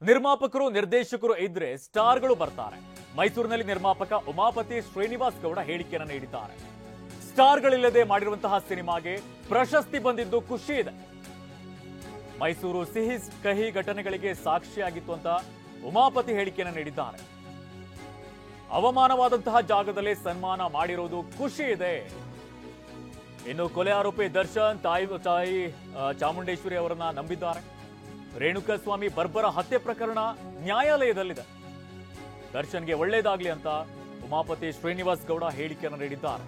ನಿರ್ಮಾಪಕರು ನಿರ್ದೇಶಕರು ಇದ್ರೆ ಸ್ಟಾರ್ಗಳು ಬರ್ತಾರೆ. ಮೈಸೂರಿನಲ್ಲಿ ನಿರ್ಮಾಪಕ ಉಮಾಪತಿ ಶ್ರೀನಿವಾಸ್ ಗೌಡ ಹೇಳಿಕೆಯನ್ನು ನೀಡಿದ್ದಾರೆ. ಸ್ಟಾರ್ಗಳಿಲ್ಲದೆ ಮಾಡಿರುವಂತಹ ಸಿನಿಮಾಗೆ ಪ್ರಶಸ್ತಿ ಬಂದಿದ್ದು ಖುಷಿ ಇದೆ. ಮೈಸೂರು ಸಿಹಿ ಕಹಿ ಘಟನೆಗಳಿಗೆ ಸಾಕ್ಷಿಯಾಗಿತ್ತು ಅಂತ ಉಮಾಪತಿ ಹೇಳಿಕೆಯನ್ನು ನೀಡಿದ್ದಾರೆ. ಅವಮಾನವಾದಂತಹ ಜಾಗದಲ್ಲಿ ಸನ್ಮಾನ ಮಾಡಿರುವುದು ಖುಷಿ ಇದೆ. ಇನ್ನು ಕೊಲೆ ಆರೋಪಿ ದರ್ಶನ್ ತಾಯಿ ಚಾಮುಂಡೇಶ್ವರಿ ಅವರನ್ನ ನಂಬಿದ್ದಾರೆ. ರೇಣುಕಾಸ್ವಾಮಿ ಬರ್ಬರ ಹತ್ಯೆ ಪ್ರಕರಣ ನ್ಯಾಯಾಲಯದಲ್ಲಿದೆ. ದರ್ಶನ್ಗೆ ಒಳ್ಳೇದಾಗ್ಲಿ ಅಂತ ಉಮಾಪತಿ ಶ್ರೀನಿವಾಸ್ ಗೌಡ ಹೇಳಿಕೆಯನ್ನು ನೀಡಿದ್ದಾರೆ.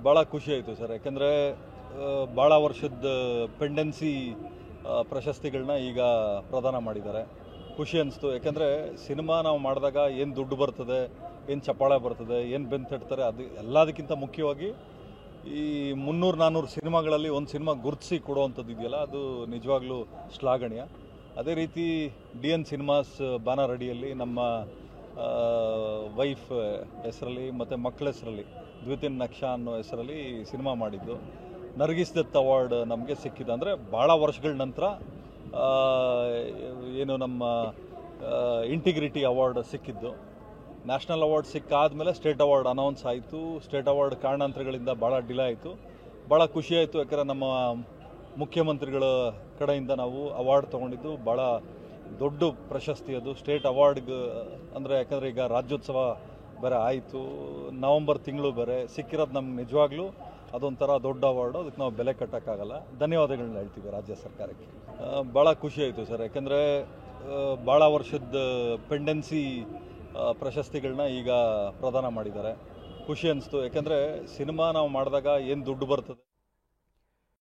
ಭಾಳ ಖುಷಿ ಆಯಿತು ಸರ್, ಯಾಕಂದರೆ ಭಾಳ ವರ್ಷದ ಪೆಂಡೆನ್ಸಿ ಪ್ರಶಸ್ತಿಗಳನ್ನ ಈಗ ಪ್ರದಾನ ಮಾಡಿದ್ದಾರೆ. ಖುಷಿ ಅನಿಸ್ತು, ಯಾಕಂದರೆ ಸಿನಿಮಾ ನಾವು ಮಾಡಿದಾಗ ಏನು ದುಡ್ಡು ಬರ್ತದೆ, ಏನು ಚಪ್ಪಾಳೆ ಬರ್ತದೆ, ಏನು ಬೆಂತಡ್ತಾರೆ, ಅದು ಎಲ್ಲದಕ್ಕಿಂತ ಮುಖ್ಯವಾಗಿ ಈ 300-400 ಸಿನಿಮಾಗಳಲ್ಲಿ ಒಂದು ಸಿನಿಮಾ ಗುರುತಿಸಿ ಕೊಡುವಂಥದ್ದು ಇದೆಯಲ್ಲ, ಅದು ನಿಜವಾಗ್ಲೂ ಶ್ಲಾಘನೀಯ. ಅದೇ ರೀತಿ DN ಸಿನಿಮಾಸ್ ಬ್ಯಾನರ್ ಅಡಿಯಲ್ಲಿ ನಮ್ಮ ವೈಫ್ ಹೆಸರಲ್ಲಿ ಮತ್ತು ಮಕ್ಕಳ ಹೆಸರಲ್ಲಿ ದ್ವಿತೀನ್ ನಕ್ಷಾ ಅನ್ನೋ ಹೆಸರಲ್ಲಿ ಸಿನಿಮಾ ಮಾಡಿದ್ದು. ನರ್ಗಿಸ್ ದತ್ ಅವಾರ್ಡ್ ನಮಗೆ ಸಿಕ್ಕಿದೆ. ಅಂದರೆ ಭಾಳ ವರ್ಷಗಳ ನಂತರ ಏನು ನಮ್ಮ ಇಂಟಿಗ್ರಿಟಿ ಅವಾರ್ಡ್ ಸಿಕ್ಕಿದ್ದು. ನ್ಯಾಷನಲ್ ಅವಾರ್ಡ್ ಸಿಕ್ಕಾದಮೇಲೆ ಸ್ಟೇಟ್ ಅವಾರ್ಡ್ ಅನೌನ್ಸ್ ಆಯಿತು. ಸ್ಟೇಟ್ ಅವಾರ್ಡ್ ಕಾರಣಾಂತರಗಳಿಂದ ಭಾಳ ಡಿಲೇ ಆಯಿತು. ಭಾಳ ಖುಷಿ ಆಯಿತು, ಯಾಕಂದರೆ ನಮ್ಮ ಮುಖ್ಯಮಂತ್ರಿಗಳ ಕಡೆಯಿಂದ ನಾವು ಅವಾರ್ಡ್ ತೊಗೊಂಡಿದ್ದು ಭಾಳ ದೊಡ್ಡ ಪ್ರಶಸ್ತಿ. ಅದು ಸ್ಟೇಟ್ ಅವಾರ್ಡ್ಗೆ ಅಂದರೆ, ಯಾಕಂದರೆ ಈಗ ರಾಜ್ಯೋತ್ಸವ ಬೇರೆ ಆಯಿತು, ನವಂಬರ್ ತಿಂಗಳು ಬೇರೆ ಸಿಕ್ಕಿರೋದು ನಮ್ಗೆ ನಿಜವಾಗ್ಲೂ ಅದೊಂಥರ ದೊಡ್ಡ ಅವಾರ್ಡು. ಅದಕ್ಕೆ ನಾವು ಬೆಲೆ ಕಟ್ಟೋಕ್ಕಾಗಲ್ಲ. ಧನ್ಯವಾದಗಳನ್ನ ಹೇಳ್ತೀವಿ ರಾಜ್ಯ ಸರ್ಕಾರಕ್ಕೆ. ಭಾಳ ಖುಷಿ ಆಯಿತು ಸರ್, ಯಾಕಂದರೆ ಭಾಳ ವರ್ಷದ ಪೆಂಡೆನ್ಸಿ ಪ್ರಶಸ್ತಿಗಳನ್ನ ಈಗ ಪ್ರದಾನ ಮಾಡಿದ್ದಾರೆ. ಖುಷಿ ಅನಿಸ್ತು, ಯಾಕಂದರೆ ಸಿನಿಮಾ ನಾವು ಮಾಡಿದಾಗ ಏನು ದುಡ್ಡು ಬರ್ತದೆ